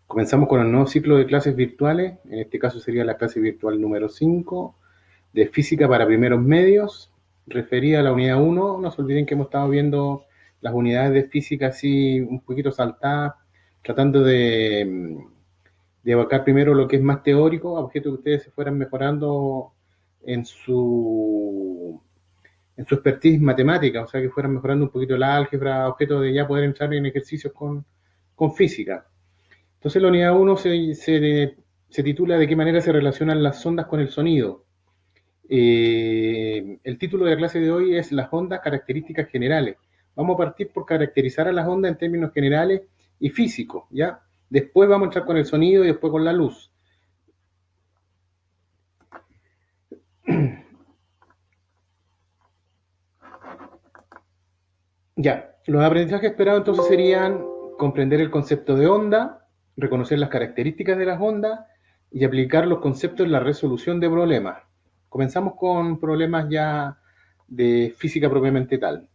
Comenzamos con el nuevo ciclo de clases virtuales. En este caso sería la clase virtual número 5 de física para primeros medios, referida a la unidad 1. No se olviden que hemos estado viendo las unidades de física así un poquito saltadas, tratando de abarcar primero lo que es más teórico, a objeto que ustedes se fueran mejorando en su, en su expertise matemática, o sea, que fueran mejorando un poquito la álgebra, a objeto de ya poder entrar en ejercicios con física. Entonces la unidad 1 se titula ¿De qué manera se relacionan las ondas con el sonido? El título de la clase de hoy es Las ondas, características generales. Vamos a partir por caracterizar a las ondas en términos generales y físicos, ¿ya? Después vamos a entrar con el sonido y después con la luz. Ya, los aprendizajes esperados entonces serían comprender el concepto de onda, reconocer las características de las ondas y aplicar los conceptos en la resolución de problemas. Comenzamos con problemas ya de física propiamente tal.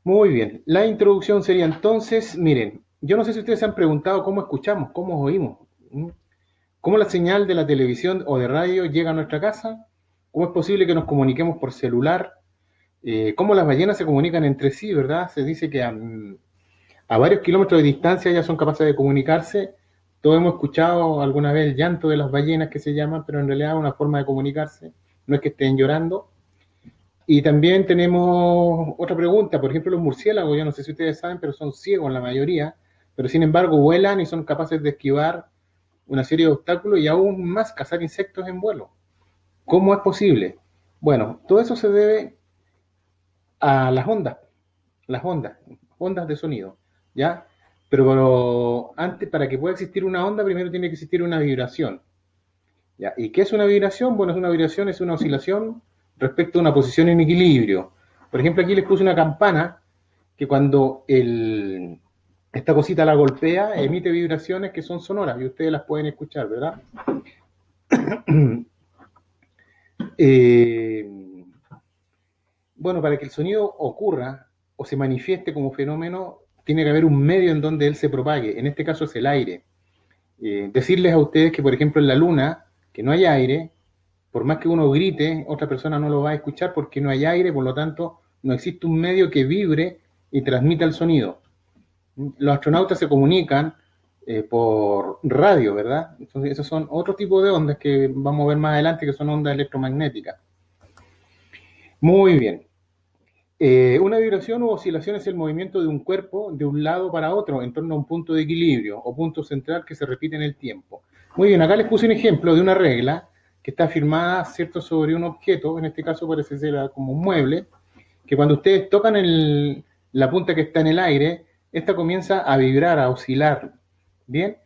Muy bien, la introducción sería entonces, miren, yo no sé si ustedes se han preguntado cómo escuchamos, cómo oímos, cómo la señal de la televisión o de radio llega a nuestra casa, cómo es posible que nos comuniquemos por celular, cómo las ballenas se comunican entre sí, ¿verdad? Se dice que a varios kilómetros de distancia ya son capaces de comunicarse. Todos hemos escuchado alguna vez el llanto de las ballenas que se llaman, pero en realidad es una forma de comunicarse, no es que estén llorando. Y también tenemos otra pregunta, por ejemplo los murciélagos, yo no sé si ustedes saben, pero son ciegos la mayoría, pero sin embargo vuelan y son capaces de esquivar una serie de obstáculos y aún más cazar insectos en vuelo. ¿Cómo es posible? Bueno, todo eso se debe a las ondas de sonido, ¿ya? Pero antes, para que pueda existir una onda, primero tiene que existir una vibración, ¿ya? ¿Y qué es una vibración? Bueno, es una oscilación respecto a una posición en equilibrio. Por ejemplo, aquí les puse una campana que cuando esta cosita la golpea, emite vibraciones que son sonoras y ustedes las pueden escuchar, ¿verdad? eh, bueno, para que el sonido ocurra o se manifieste como fenómeno, tiene que haber un medio en donde él se propague. En este caso es el aire. Decirles a ustedes que, por ejemplo, en la luna, que no hay aire, por más que uno grite, otra persona no lo va a escuchar porque no hay aire, por lo tanto, no existe un medio que vibre y transmita el sonido. Los astronautas se comunican por radio, ¿verdad? Entonces, esos son otro tipo de ondas que vamos a ver más adelante, que son ondas electromagnéticas. Muy bien. Una vibración u oscilación es el movimiento de un cuerpo de un lado para otro en torno a un punto de equilibrio o punto central que se repite en el tiempo. Muy bien, acá les puse un ejemplo de una regla que está firmada, ¿cierto?, sobre un objeto, en este caso parece ser como un mueble, que cuando ustedes tocan la punta que está en el aire, esta comienza a vibrar, a oscilar. Bien,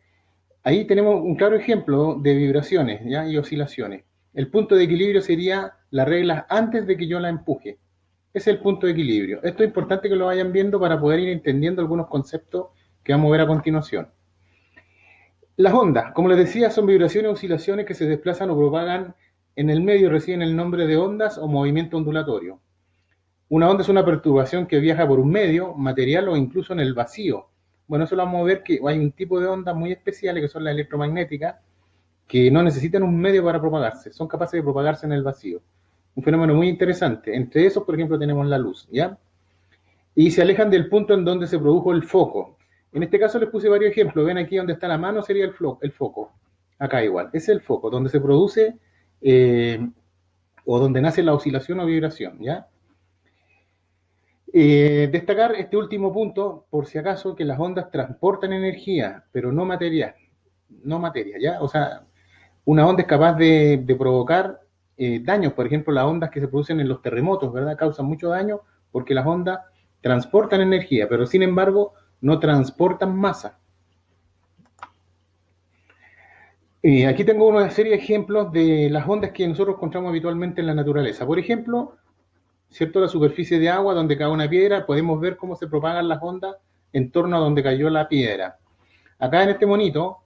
ahí tenemos un claro ejemplo de vibraciones, ¿ya?, y oscilaciones. El punto de equilibrio sería la regla antes de que yo la empuje. Ese es el punto de equilibrio. Esto es importante que lo vayan viendo para poder ir entendiendo algunos conceptos que vamos a ver a continuación. Las ondas, como les decía, son vibraciones o oscilaciones que se desplazan o propagan en el medio y reciben el nombre de ondas o movimiento ondulatorio. Una onda es una perturbación que viaja por un medio, material o incluso en el vacío. Bueno, eso lo vamos a ver que hay un tipo de ondas muy especiales que son las electromagnéticas, que no necesitan un medio para propagarse, son capaces de propagarse en el vacío. Un fenómeno muy interesante. Entre esos, por ejemplo, tenemos la luz, ¿ya? Y se alejan del punto en donde se produjo el foco. En este caso les puse varios ejemplos. Ven aquí donde está la mano sería el foco. Acá igual. Ese es el foco, donde se produce o donde nace la oscilación o vibración, ¿ya? Destacar este último punto, por si acaso, que las ondas transportan energía, pero no materia, ¿ya? O sea, una onda es capaz de provocar daños, por ejemplo, las ondas que se producen en los terremotos, ¿verdad? Causan mucho daño porque las ondas transportan energía, pero sin embargo no transportan masa. Aquí tengo una serie de ejemplos de las ondas que nosotros encontramos habitualmente en la naturaleza. Por ejemplo, ¿cierto?, la superficie de agua donde cae una piedra, podemos ver cómo se propagan las ondas en torno a donde cayó la piedra. Acá en este monito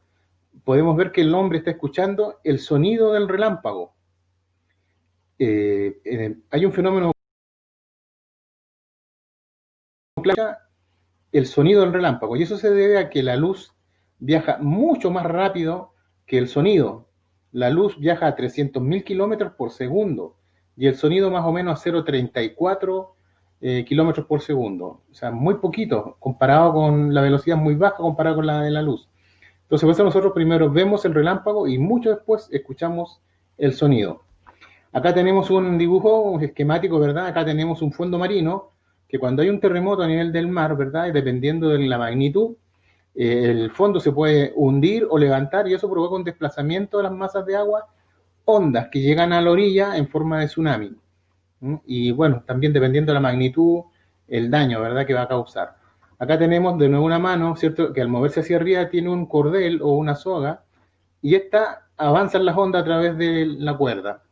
podemos ver que el hombre está escuchando el sonido del relámpago. Hay un fenómeno el sonido del relámpago. Y eso se debe a que la luz viaja mucho más rápido que el sonido. La luz viaja a 300.000 kilómetros por segundo y el sonido más o menos a 0,34 kilómetros por segundo. O sea, muy poquito, comparado con la velocidad muy baja comparado con la de la luz. Entonces, por eso nosotros primero vemos el relámpago y mucho después escuchamos el sonido. Acá tenemos un dibujo, un esquemático, ¿verdad? Acá tenemos un fondo marino que cuando hay un terremoto a nivel del mar, ¿verdad? Y dependiendo de la magnitud, el fondo se puede hundir o levantar y eso provoca un desplazamiento de las masas de agua, ondas que llegan a la orilla en forma de tsunami. Y bueno, también dependiendo de la magnitud, el daño, ¿verdad?, que va a causar. Acá tenemos de nuevo una mano, ¿cierto?, que al moverse hacia arriba tiene un cordel o una soga y esta avanza en las ondas a través de la cuerda.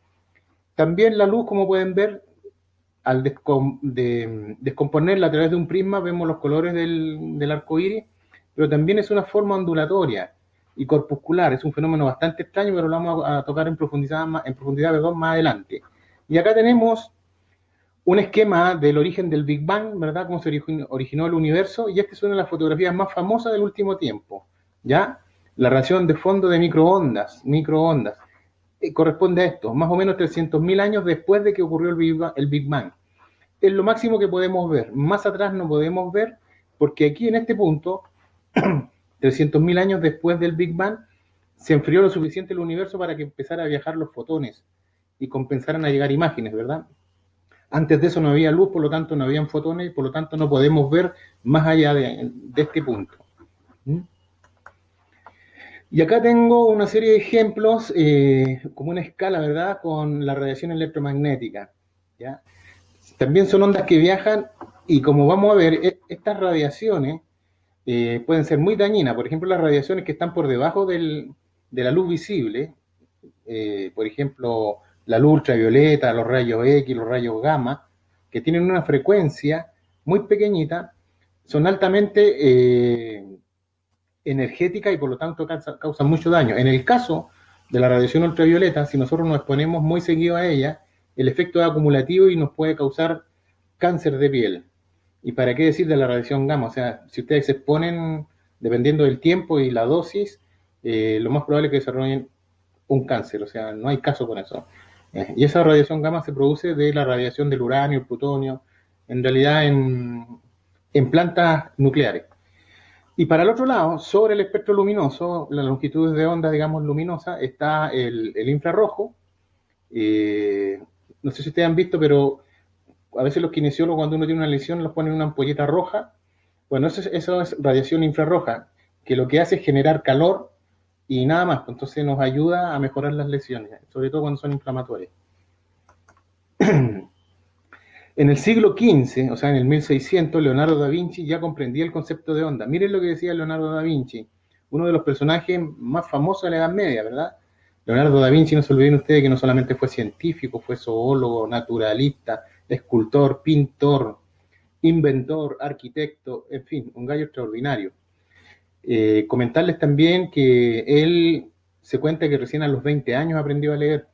También la luz, como pueden ver, al descomponerla a través de un prisma, vemos los colores del arco iris, pero también es una forma ondulatoria y corpuscular. Es un fenómeno bastante extraño, pero lo vamos a tocar en profundidad, más adelante. Y acá tenemos un esquema del origen del Big Bang, ¿verdad? Cómo se originó el universo, y esta es una de las fotografías más famosas del último tiempo, ¿ya? La radiación de fondo de microondas, corresponde a esto, más o menos 300.000 años después de que ocurrió el Big Bang. Es lo máximo que podemos ver, más atrás no podemos ver, porque aquí en este punto, 300.000 años después del Big Bang, se enfrió lo suficiente el universo para que empezara a viajar los fotones y comenzaran a llegar imágenes, ¿verdad? Antes de eso no había luz, por lo tanto no habían fotones, y por lo tanto no podemos ver más allá de este punto. Y acá tengo una serie de ejemplos, como una escala, ¿verdad?, con la radiación electromagnética, ¿ya? También son ondas que viajan y como vamos a ver, estas radiaciones pueden ser muy dañinas. Por ejemplo, las radiaciones que están por debajo de la luz visible, por ejemplo, la luz ultravioleta, los rayos X, los rayos gamma, que tienen una frecuencia muy pequeñita, son altamente energéticas y por lo tanto causan mucho daño. En el caso de la radiación ultravioleta, si nosotros nos exponemos muy seguido a ella, el efecto es acumulativo y nos puede causar cáncer de piel. ¿Y para qué decir de la radiación gamma? O sea, si ustedes se exponen, dependiendo del tiempo y la dosis, lo más probable es que desarrollen un cáncer. O sea, no hay caso con eso. Y esa radiación gamma se produce de la radiación del uranio, el plutonio, en realidad en plantas nucleares. Y para el otro lado, sobre el espectro luminoso, las longitudes de onda, digamos, luminosa, está el infrarrojo. No sé si ustedes han visto, pero a veces los kinesiólogos, cuando uno tiene una lesión, los ponen en una ampolleta roja. Bueno, eso es radiación infrarroja, que lo que hace es generar calor y nada más. Entonces nos ayuda a mejorar las lesiones, sobre todo cuando son inflamatorias. En el siglo XV, o sea, en el 1600, Leonardo da Vinci ya comprendía el concepto de onda. Miren lo que decía Leonardo da Vinci, uno de los personajes más famosos de la Edad Media, ¿verdad? Leonardo da Vinci, no se olviden ustedes que no solamente fue científico, fue zoólogo, naturalista, escultor, pintor, inventor, arquitecto, en fin, un gallo extraordinario. Comentarles también que él se cuenta que recién a los 20 años aprendió a leer,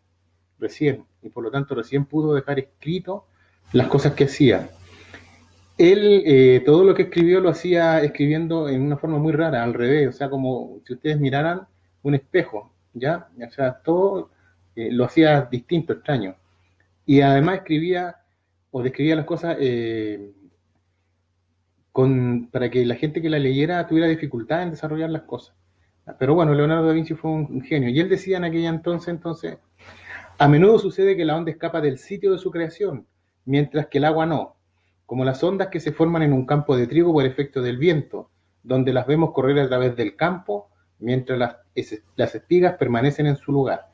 recién, y por lo tanto recién pudo dejar escrito las cosas que hacía. Él, todo lo que escribió lo hacía escribiendo en una forma muy rara, al revés, o sea, como si ustedes miraran un espejo, ¿ya? O sea, todo lo hacía distinto, extraño. Y además escribía o describía las cosas para que la gente que la leyera tuviera dificultad en desarrollar las cosas. Pero bueno, Leonardo da Vinci fue un genio. Y él decía en aquella entonces, a menudo sucede que la onda escapa del sitio de su creación, mientras que el agua no, como las ondas que se forman en un campo de trigo por efecto del viento, donde las vemos correr a través del campo, mientras las espigas permanecen en su lugar.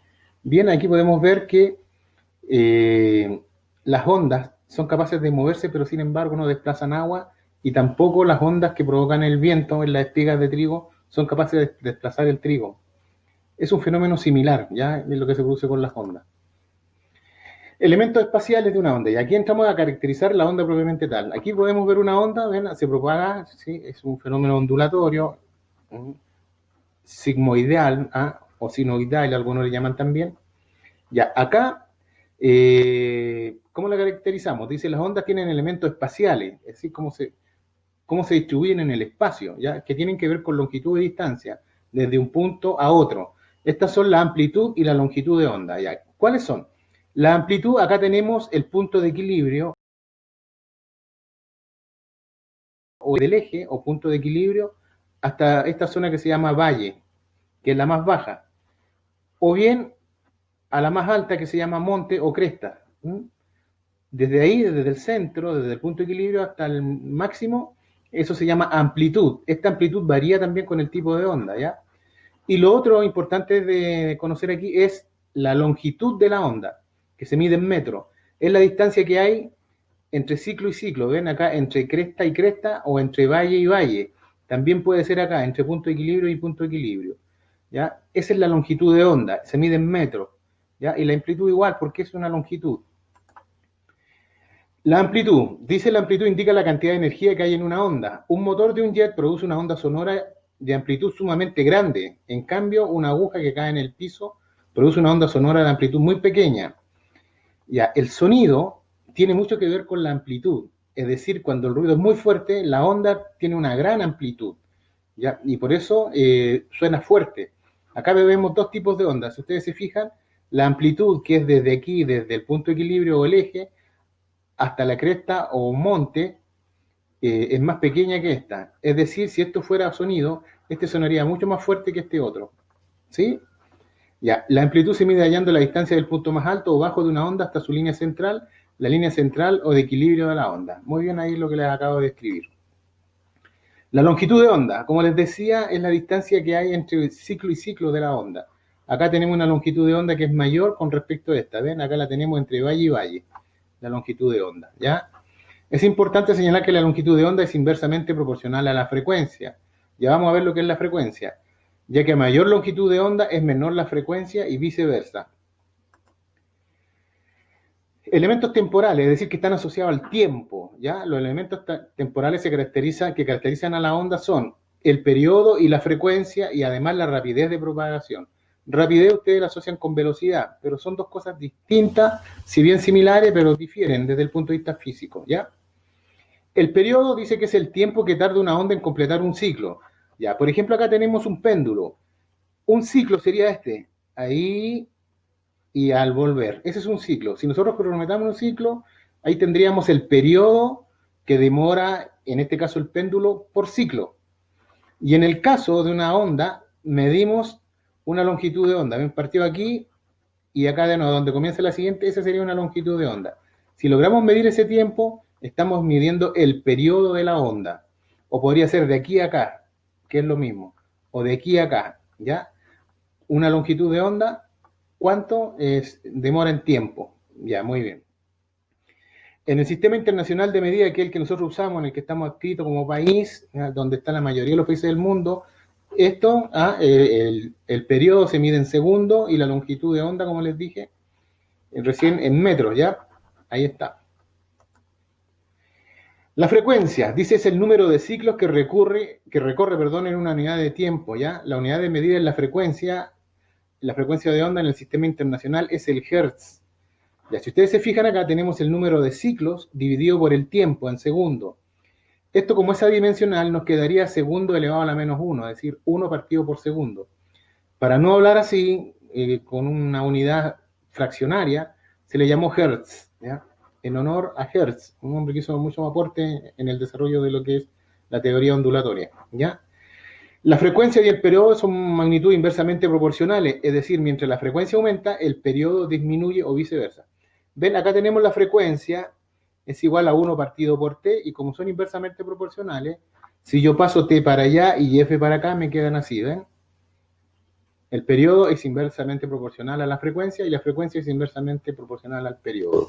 Bien, aquí podemos ver que las ondas son capaces de moverse, pero sin embargo no desplazan agua, y tampoco las ondas que provocan el viento en las espigas de trigo son capaces de desplazar el trigo. Es un fenómeno similar, ¿ya? Es lo que se produce con las ondas. Elementos espaciales de una onda, y aquí entramos a caracterizar la onda propiamente tal. Aquí podemos ver una onda, ¿ven? Se propaga, ¿sí? Es un fenómeno ondulatorio, sigmoidal, o sinoidal, algunos le llaman también. Ya, acá, ¿cómo la caracterizamos? Dice, las ondas tienen elementos espaciales, es decir, como cómo se distribuyen en el espacio, ¿ya? Que tienen que ver con longitud de distancia, desde un punto a otro. Estas son la amplitud y la longitud de onda, ¿ya? ¿Cuáles son? La amplitud, acá tenemos el punto de equilibrio, o del eje, o punto de equilibrio, hasta esta zona que se llama valle, que es la más baja. O bien a la más alta, que se llama monte o cresta. Desde ahí, desde el centro, desde el punto de equilibrio hasta el máximo, eso se llama amplitud. Esta amplitud varía también con el tipo de onda, ¿ya? Y lo otro importante de conocer aquí es la longitud de la onda, que se mide en metros. Es la distancia que hay entre ciclo y ciclo. ¿Ven acá? Entre cresta y cresta, o entre valle y valle. También puede ser acá, entre punto de equilibrio y punto de equilibrio, ¿ya? Esa es la longitud de onda, se mide en metros, ¿ya? Y la amplitud igual, porque es una longitud. La amplitud. Dice la amplitud indica la cantidad de energía que hay en una onda. Un motor de un jet produce una onda sonora de amplitud sumamente grande. En cambio, una aguja que cae en el piso produce una onda sonora de amplitud muy pequeña. Ya, el sonido tiene mucho que ver con la amplitud. Es decir, cuando el ruido es muy fuerte, la onda tiene una gran amplitud, ¿ya? Y por eso suena fuerte. Acá vemos dos tipos de ondas. Si ustedes se fijan, la amplitud, que es desde aquí, desde el punto de equilibrio o el eje, hasta la cresta o monte, es más pequeña que esta. Es decir, si esto fuera sonido, este sonaría mucho más fuerte que este otro. ¿Sí? Ya, la amplitud se mide hallando la distancia del punto más alto o bajo de una onda hasta su línea central, la línea central o de equilibrio de la onda. Muy bien, ahí lo que les acabo de escribir. La longitud de onda, como les decía, es la distancia que hay entre ciclo y ciclo de la onda. Acá tenemos una longitud de onda que es mayor con respecto a esta. ¿Ven? Acá la tenemos entre valle y valle, la longitud de onda, ¿ya? Es importante señalar que la longitud de onda es inversamente proporcional a la frecuencia. Ya vamos a ver lo que es la frecuencia, ya que a mayor longitud de onda es menor la frecuencia y viceversa. Elementos temporales, es decir, que están asociados al tiempo, ¿ya? Los elementos temporales que caracterizan a la onda son el periodo y la frecuencia, y además la rapidez de propagación. Rapidez ustedes la asocian con velocidad, pero son dos cosas distintas, si bien similares, pero difieren desde el punto de vista físico, ¿ya? El periodo dice que es el tiempo que tarda una onda en completar un ciclo. Ya, por ejemplo, acá tenemos un péndulo. Un ciclo sería este, ahí y al volver. Ese es un ciclo. Si nosotros cronometramos un ciclo, ahí tendríamos el periodo que demora, en este caso el péndulo, por ciclo. Y en el caso de una onda, medimos una longitud de onda. Ven, partió aquí y acá de nuevo, donde comienza la siguiente, esa sería una longitud de onda. Si logramos medir ese tiempo, estamos midiendo el periodo de la onda. O podría ser de aquí a acá, que es lo mismo. O de aquí a acá, ¿ya? Una longitud de onda, ¿cuánto demora en tiempo? Ya, muy bien. En el sistema internacional de medida, que es el que nosotros usamos, en el que estamos adscritos como país, donde está la mayoría de los países del mundo, esto, el periodo se mide en segundos y la longitud de onda, como les dije, recién en metros, ¿ya? Ahí está. La frecuencia, dice, es el número de ciclos que recorre, en una unidad de tiempo, ¿ya? La unidad de medida es la frecuencia de onda en el sistema internacional es el Hertz. Ya, si ustedes se fijan acá, tenemos el número de ciclos dividido por el tiempo en segundo. Esto, como es adimensional, nos quedaría segundo elevado a la menos 1, es decir, 1 partido por segundo. Para no hablar así, con una unidad fraccionaria, se le llamó Hertz, ¿ya? En honor a Hertz, un hombre que hizo mucho aporte en el desarrollo de lo que es la teoría ondulatoria, ¿ya? La frecuencia y el periodo son magnitudes inversamente proporcionales, es decir, mientras la frecuencia aumenta, el periodo disminuye o viceversa. Ven, acá tenemos la frecuencia, es igual a 1 partido por t, y como son inversamente proporcionales, si yo paso t para allá y f para acá, me quedan así, ¿ven? El periodo es inversamente proporcional a la frecuencia y la frecuencia es inversamente proporcional al periodo.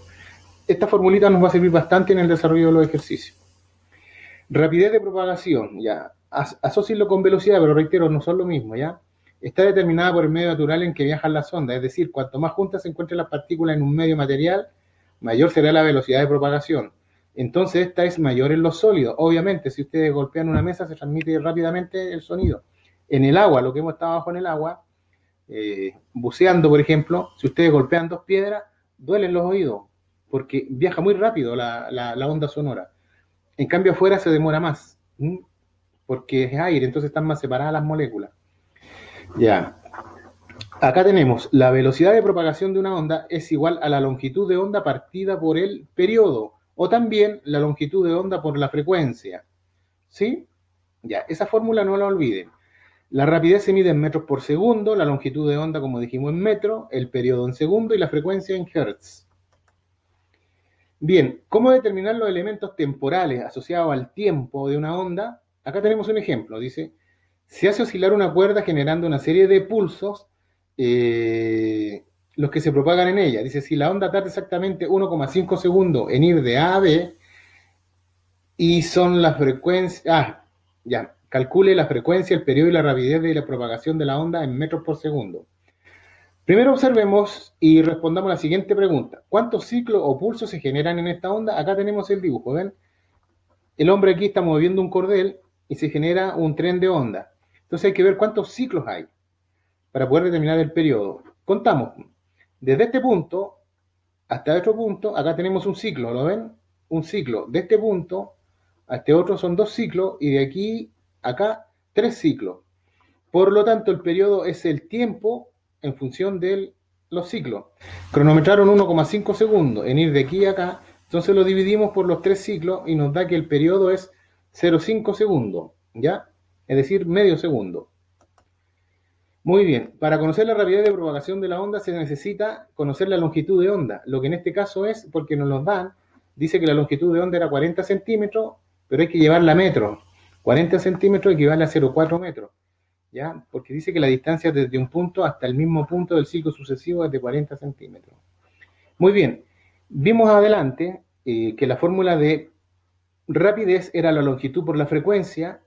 Esta formulita nos va a servir bastante en el desarrollo de los ejercicios. Rapidez de propagación, ya. Asócienlo con velocidad, pero reitero, no son lo mismo, ¿ya? Está determinada por el medio natural en que viajan las ondas, es decir, cuanto más juntas se encuentren las partículas en un medio material, mayor será la velocidad de propagación. Entonces, esta es mayor en los sólidos. Obviamente, si ustedes golpean una mesa, se transmite rápidamente el sonido. En el agua, lo que hemos estado abajo en el agua, buceando, por ejemplo, si ustedes golpean dos piedras, duelen los oídos, porque viaja muy rápido la onda sonora. En cambio, afuera se demora más. ¿Mm? Porque es aire, entonces están más separadas las moléculas. Ya. Acá tenemos la velocidad de propagación de una onda es igual a la longitud de onda partida por el periodo, o también la longitud de onda por la frecuencia. ¿Sí? Ya, esa fórmula no la olviden. La rapidez se mide en metros por segundo, la longitud de onda, como dijimos, en metro, el periodo en segundo y la frecuencia en hertz. Bien, ¿cómo determinar los elementos temporales asociados al tiempo de una onda? Acá tenemos un ejemplo. Dice, se hace oscilar una cuerda generando una serie de pulsos, eh, los que se propagan en ella. Dice, si la onda tarda exactamente 1,5 segundos en ir de A a B, y son las frecuencias, ya, calcule la frecuencia, el periodo y la rapidez de la propagación de la onda en metros por segundo. Primero observemos y respondamos la siguiente pregunta. ¿Cuántos ciclos o pulsos se generan en esta onda? Acá tenemos el dibujo, ¿ven? El hombre aquí está moviendo un cordel y se genera un tren de onda. Entonces hay que ver cuántos ciclos hay para poder determinar el periodo. Contamos. Desde este punto hasta otro punto, acá tenemos un ciclo, ¿lo ven? Un ciclo. De este punto a este otro son 2 ciclos y de aquí a acá 3 ciclos. Por lo tanto, el periodo es el tiempo en función de los ciclos. Cronometraron 1,5 segundos en ir de aquí a acá, entonces lo dividimos por los 3 ciclos y nos da que el periodo es 0,5 segundos, ¿ya? Es decir, medio segundo. Muy bien, para conocer la rapidez de propagación de la onda se necesita conocer la longitud de onda, lo que en este caso es, porque nos los dan, dice que la longitud de onda era 40 centímetros, pero hay que llevarla a metros. 40 centímetros equivale a 0,4 metros. ¿Ya? Porque dice que la distancia desde un punto hasta el mismo punto del ciclo sucesivo es de 40 centímetros. Muy bien, vimos adelante que la fórmula de rapidez era la longitud por la frecuencia,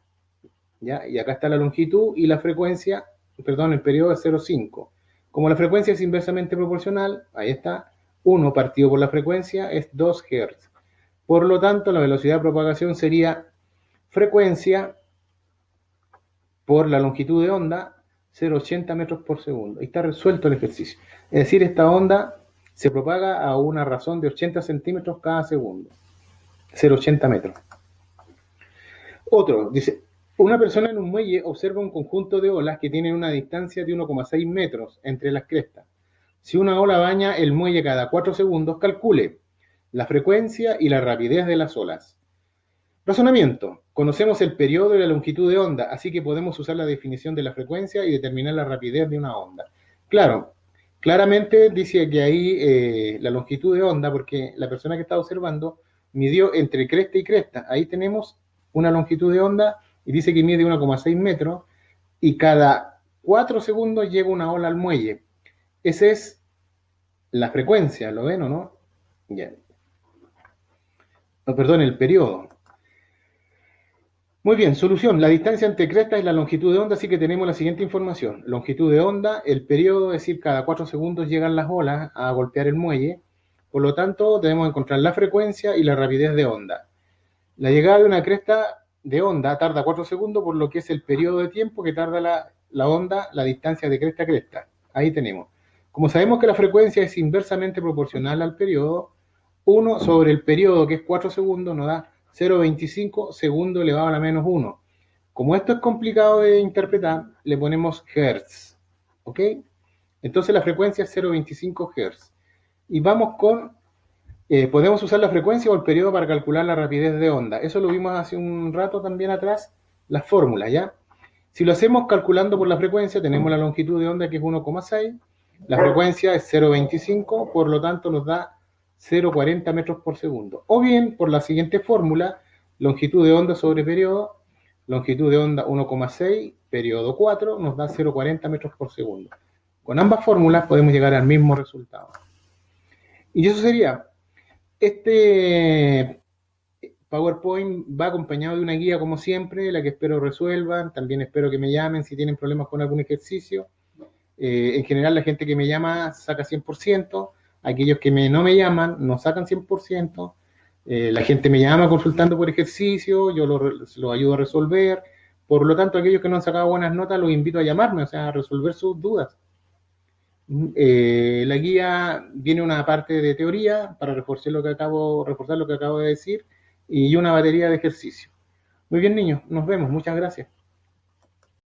¿ya? Y acá está la longitud y la frecuencia, perdón, el periodo es 0,5. Como la frecuencia es inversamente proporcional, ahí está, 1 partido por la frecuencia es 2 Hz. Por lo tanto, la velocidad de propagación sería frecuencia por la longitud de onda, 0,80 metros por segundo. Ahí está resuelto el ejercicio. Es decir, esta onda se propaga a una razón de 80 centímetros cada segundo. 0,80 metros. Otro, dice, una persona en un muelle observa un conjunto de olas que tienen una distancia de 1,6 metros entre las crestas. Si una ola baña el muelle cada 4 segundos, calcule la frecuencia y la rapidez de las olas. Razonamiento. Conocemos el periodo y la longitud de onda, así que podemos usar la definición de la frecuencia y determinar la rapidez de una onda. Claro, claramente dice que ahí la longitud de onda, porque la persona que está observando midió entre cresta y cresta. Ahí tenemos una longitud de onda y dice que mide 1,6 metros y cada 4 segundos llega una ola al muelle. Esa es la frecuencia, ¿lo ven o no? Ya. No, perdón, el periodo. Muy bien, solución. La distancia entre crestas es la longitud de onda, así que tenemos la siguiente información. Longitud de onda, el periodo, es decir, cada 4 segundos llegan las olas a golpear el muelle. Por lo tanto, debemos encontrar la frecuencia y la rapidez de onda. La llegada de una cresta de onda tarda 4 segundos, por lo que es el periodo de tiempo que tarda la onda, la distancia de cresta a cresta. Ahí tenemos. Como sabemos que la frecuencia es inversamente proporcional al periodo, 1 sobre el periodo, que es 4 segundos, nos da 0,25 segundos elevado a la menos 1. Como esto es complicado de interpretar, le ponemos Hertz. ¿Ok? Entonces la frecuencia es 0,25 Hz. Y vamos con, podemos usar la frecuencia o el periodo para calcular la rapidez de onda. Eso lo vimos hace un rato también atrás, las fórmulas, ¿ya? Si lo hacemos calculando por la frecuencia, tenemos la longitud de onda que es 1,6, la frecuencia es 0,25, por lo tanto nos da 0,40 metros por segundo. O bien, por la siguiente fórmula, longitud de onda sobre periodo, longitud de onda 1,6, periodo 4, nos da 0,40 metros por segundo. Con ambas fórmulas podemos llegar al mismo resultado. Y eso sería, este PowerPoint va acompañado de una guía como siempre, la que espero resuelvan. También espero que me llamen si tienen problemas con algún ejercicio. En general la gente que me llama saca 100%, aquellos que no me llaman no sacan 100%. La gente me llama consultando por ejercicio, yo lo ayudo a resolver. Por lo tanto, aquellos que no han sacado buenas notas los invito a llamarme, o sea, a resolver sus dudas. La guía viene una parte de teoría para reforzar lo que acabo de decir y una batería de ejercicio. Muy bien, niños, nos vemos. Muchas gracias.